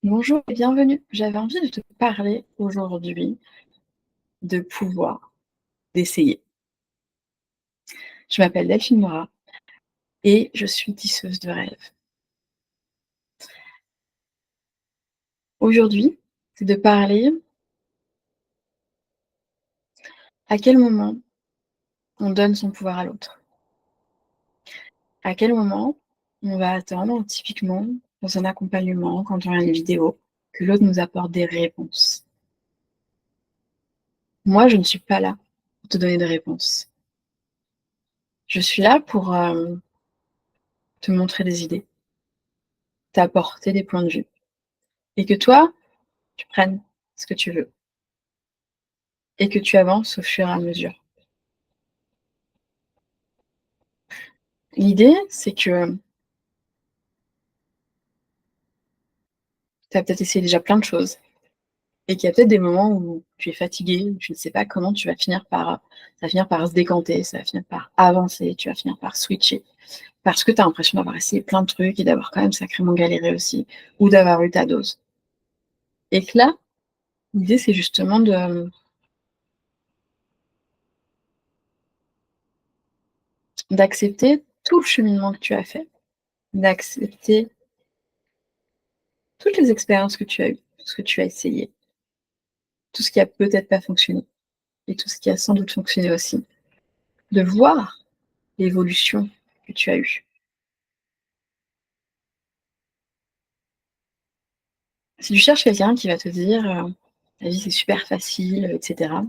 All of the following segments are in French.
Bonjour et bienvenue. J'avais envie de te parler aujourd'hui de pouvoir, d'essayer. Je m'appelle Delphine Morat et je suis tisseuse de rêves. Aujourd'hui, c'est de parler à quel moment on donne son pouvoir à l'autre. À quel moment on va attendre, typiquement, dans un accompagnement, quand on a une vidéo, que l'autre nous apporte des réponses. Moi, je ne suis pas là pour te donner des réponses. Je suis là pour te montrer des idées, t'apporter des points de vue et que toi, tu prennes ce que tu veux et que tu avances au fur et à mesure. L'idée, c'est que tu as peut-être essayé déjà plein de choses et qu'il y a peut-être des moments où tu es fatigué, où tu ne sais pas comment tu vas finir par ça va finir par se décanter, ça va finir par avancer, tu vas finir par switcher. Parce que tu as l'impression d'avoir essayé plein de trucs et d'avoir quand même sacrément galéré aussi, ou d'avoir eu ta dose. Et que là, l'idée, c'est justement d'accepter tout le cheminement que tu as fait, d'accepter toutes les expériences que tu as eues, tout ce que tu as essayé, tout ce qui a peut-être pas fonctionné et tout ce qui a sans doute fonctionné aussi. De voir l'évolution que tu as eue. Si tu cherches quelqu'un qui va te dire, «Ta vie c'est super facile, et cetera»,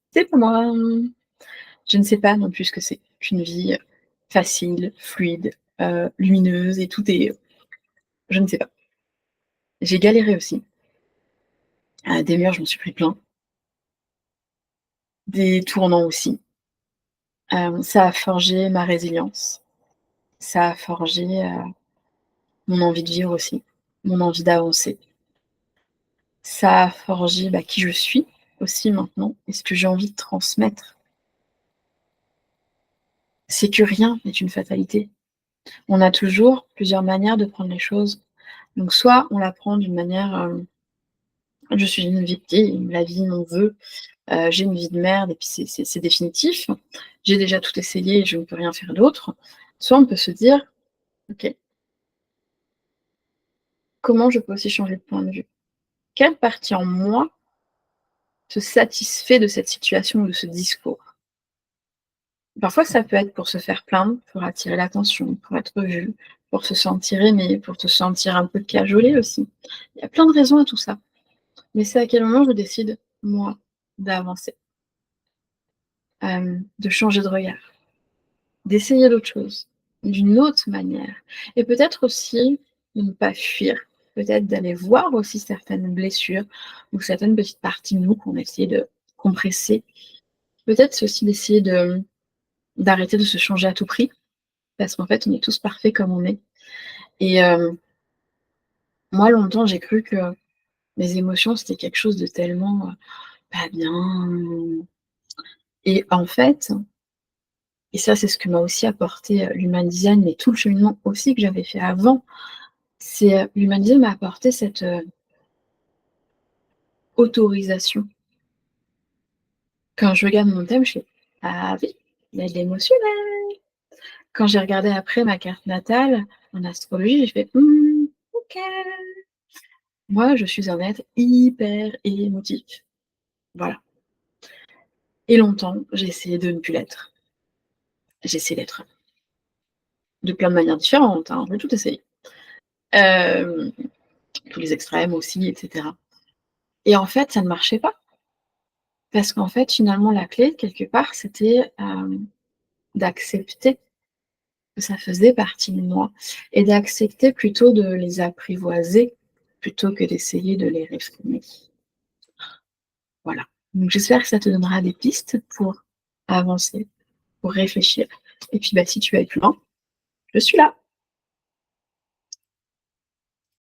c'est pour moi, je ne sais pas non plus ce que c'est qu'une vie, facile, fluide, lumineuse et tout est je ne sais pas. J'ai galéré aussi. Des murs, je m'en suis pris plein, des tournants aussi. Ça a forgé ma résilience, ça a forgé, mon envie de vivre aussi, mon envie d'avancer. Ça a forgé, qui je suis aussi maintenant et ce que j'ai envie de transmettre. C'est que rien n'est une fatalité. On a toujours plusieurs manières de prendre les choses. Donc soit on la prend d'une manière, «Je suis une victime, la vie m'en veut, j'ai une vie de merde et puis c'est définitif. J'ai déjà tout essayé et je ne peux rien faire d'autre». Soit on peut se dire: «OK, comment je peux aussi changer de point de vue? Quelle partie en moi se satisfait de cette situation ou de ce discours?» Parfois, ça peut être pour se faire plaindre, pour attirer l'attention, pour être vu, pour se sentir aimé, pour te sentir un peu cajolé aussi. Il y a plein de raisons à tout ça. Mais c'est à quel moment je décide, moi, d'avancer, de changer de regard, d'essayer d'autres choses, d'une autre manière. Et peut-être aussi de ne pas fuir, peut-être d'aller voir aussi certaines blessures ou certaines petites parties de nous qu'on a essayé de compresser. Peut-être c'est aussi d'essayer d'arrêter de se changer à tout prix. Parce qu'en fait, on est tous parfaits comme on est et moi longtemps j'ai cru que mes émotions c'était quelque chose de tellement, pas bien et en fait et ça c'est ce que m'a aussi apporté, l'human design mais tout le cheminement aussi que j'avais fait avant, c'est, l'human design m'a apporté cette, autorisation. Quand je regarde mon thème, je fais: «Ah oui, il y a de l'émotionnel». Quand j'ai regardé après ma carte natale en astrologie, j'ai fait: «Mmh, OK, moi je suis un être hyper émotif». Voilà. Et longtemps, j'ai essayé de ne plus l'être. J'ai essayé d'être de plein de manières différentes, hein, j'ai tout essayé. Hem, Tous les extrêmes aussi et cetera. Et en fait, ça ne marchait pas. Parce qu'en fait, finalement, la clé, quelque part, c'était, d'accepter que ça faisait partie de moi et d'accepter plutôt de les apprivoiser, plutôt que d'essayer de les réprimer. Voilà. Donc j'espère que ça te donnera des pistes pour avancer, pour réfléchir et puis, si tu as besoin, je suis là.